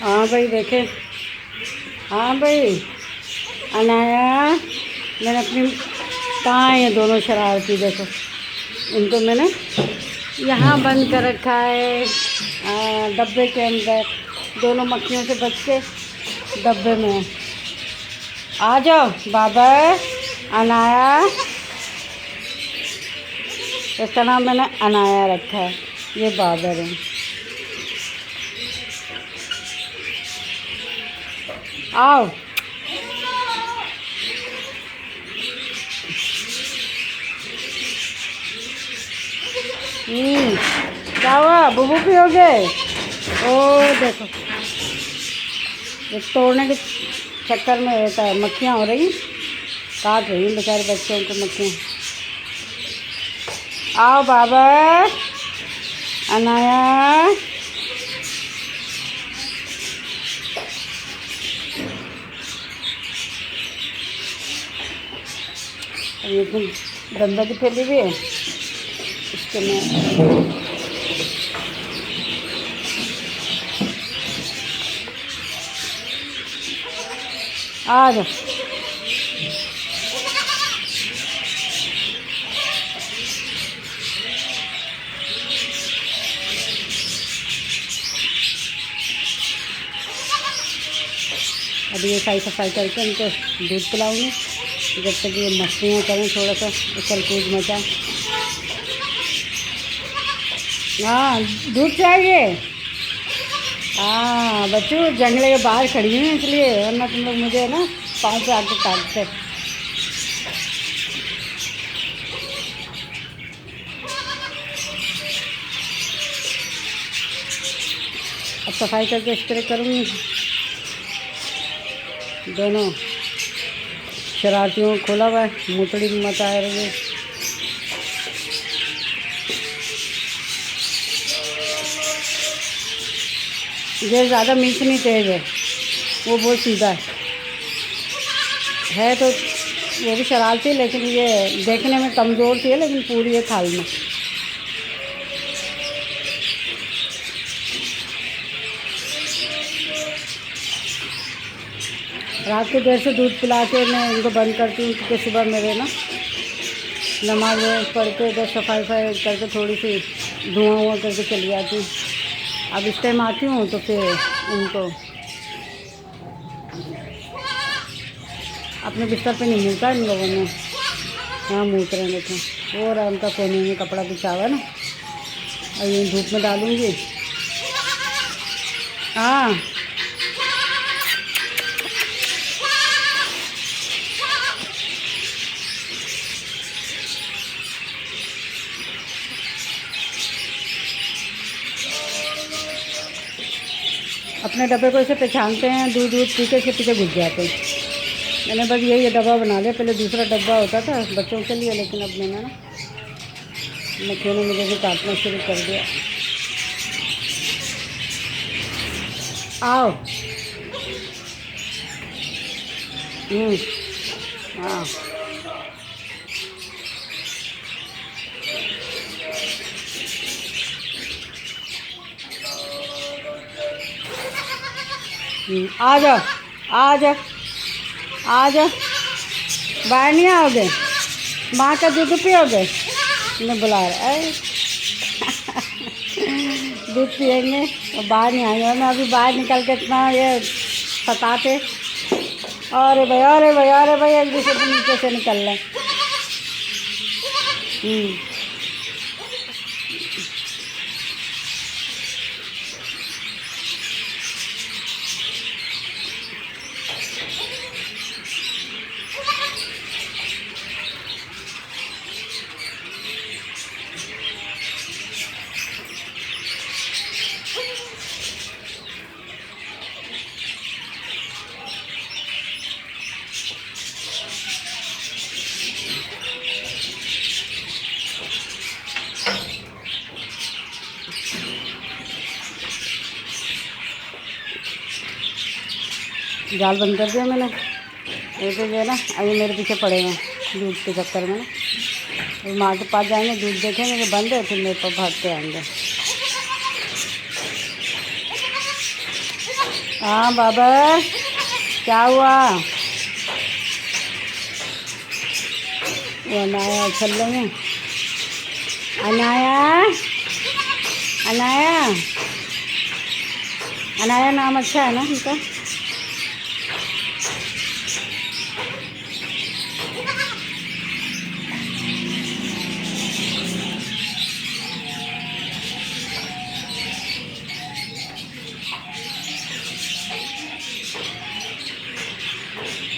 हाँ भाई देखे। हाँ भाई अनाया, मैंने अपनी कहाँ है ये दोनों शरारती, देखो इनको मैंने यहाँ बंद कर रखा है डब्बे के अंदर। दोनों मक्खियों से बच के डब्बे में है। आ जाओ बाबा। अनाया, इसका नाम मैंने अनाया रखा है। ये बाबर है। आओ। क्या हुआ, बुबू पियोगे? ओ देखो, ये तोड़ने के चक्कर में रहता है। मक्खियाँ हो रही, काट रही हैं बेचारे बच्चों को मक्खियाँ। आओ बाबा। अनाया, ये गंदा की फैली हुई है इसके में। आ जाओ। अभी ये साई सफाई करके इनको दूध पिलाऊंगी, जब तक ये मस्तियाँ करें, थोड़ा सा उछल कूद मचाएं। हाँ दूध चाहिए। हाँ बच्चों, जंगले के बाहर खड़ी हुई हैं इसलिए, वरना तुम लोग मुझे ना पाँव पे आके काटते। अब सफाई करके स्प्रे करूँगी। दोनों शरारतियों को खोला हुआ है, मूतड़ी भी मत आ रही है। ये ज़्यादा मीठ नहीं तेज है, वो बहुत सीधा है। तो वो भी शरारती, लेकिन ये देखने में कमज़ोर सी है, लेकिन पूरी है खाल में। रात को देर से दूध पिला के मैं इनको बंद करती हूँ, क्योंकि सुबह मेरे ना नमाज पढ़ के इधर सफाई करके थोड़ी सी धुआं करके चली जाती हूँ। अब इस टाइम आती हूँ तो फिर इनको अपने बिस्तर पे नहीं मिलता इन लोगों ने। हाँ मूत रहे देखें। और उनका कोने में कपड़ा बिछा हुआ ना, और ये धूप में डालूँगी। हाँ अपने डब्बे को ऐसे पहचानते हैं, दूध पी के पीछे घुस जाते हैं। मैंने बस यही डब्बा बना लिया। पहले दूसरा डब्बा होता था बच्चों के लिए, लेकिन अब मैंने ना मक्खियों ने मुझे भी काटना शुरू कर दिया। आओ। हाँ आ जाओ, आ जाओ, आ जाओ। बाहर नहीं आओगे? माँ का दूध पियोगे? मैं बुला रहा है। दूध पियेंगे और बाहर नहीं आएंगे। मैं अभी बाहर निकल के इतना ये सताते। अरे भाई, अरे भाई, अरे भाई, एक दूसरे के नीचे से निकल रहे। जाल बंद कर दिया मैंने। ये तो जो है ना, अभी मेरे पीछे पड़े हैं दूध के चक्कर में ना। माँ के पास जाएंगे, दूध देखेंगे कि बंद है, फिर मेरे पास भागते आएंगे। हाँ बाबा, क्या हुआ? वो अनाया चल रहे हैं। अनाया, अनाया, अनाया नाम अच्छा है ना उनका?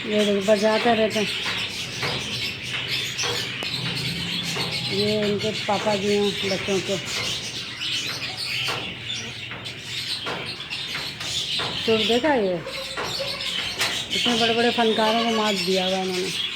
ये देखो बजाते रहते हैं। ये इनके पापा जी हैं बच्चों के। तो देखा ये इतने बड़े बड़े फनकारों को मात दिया हुआ उन्होंने।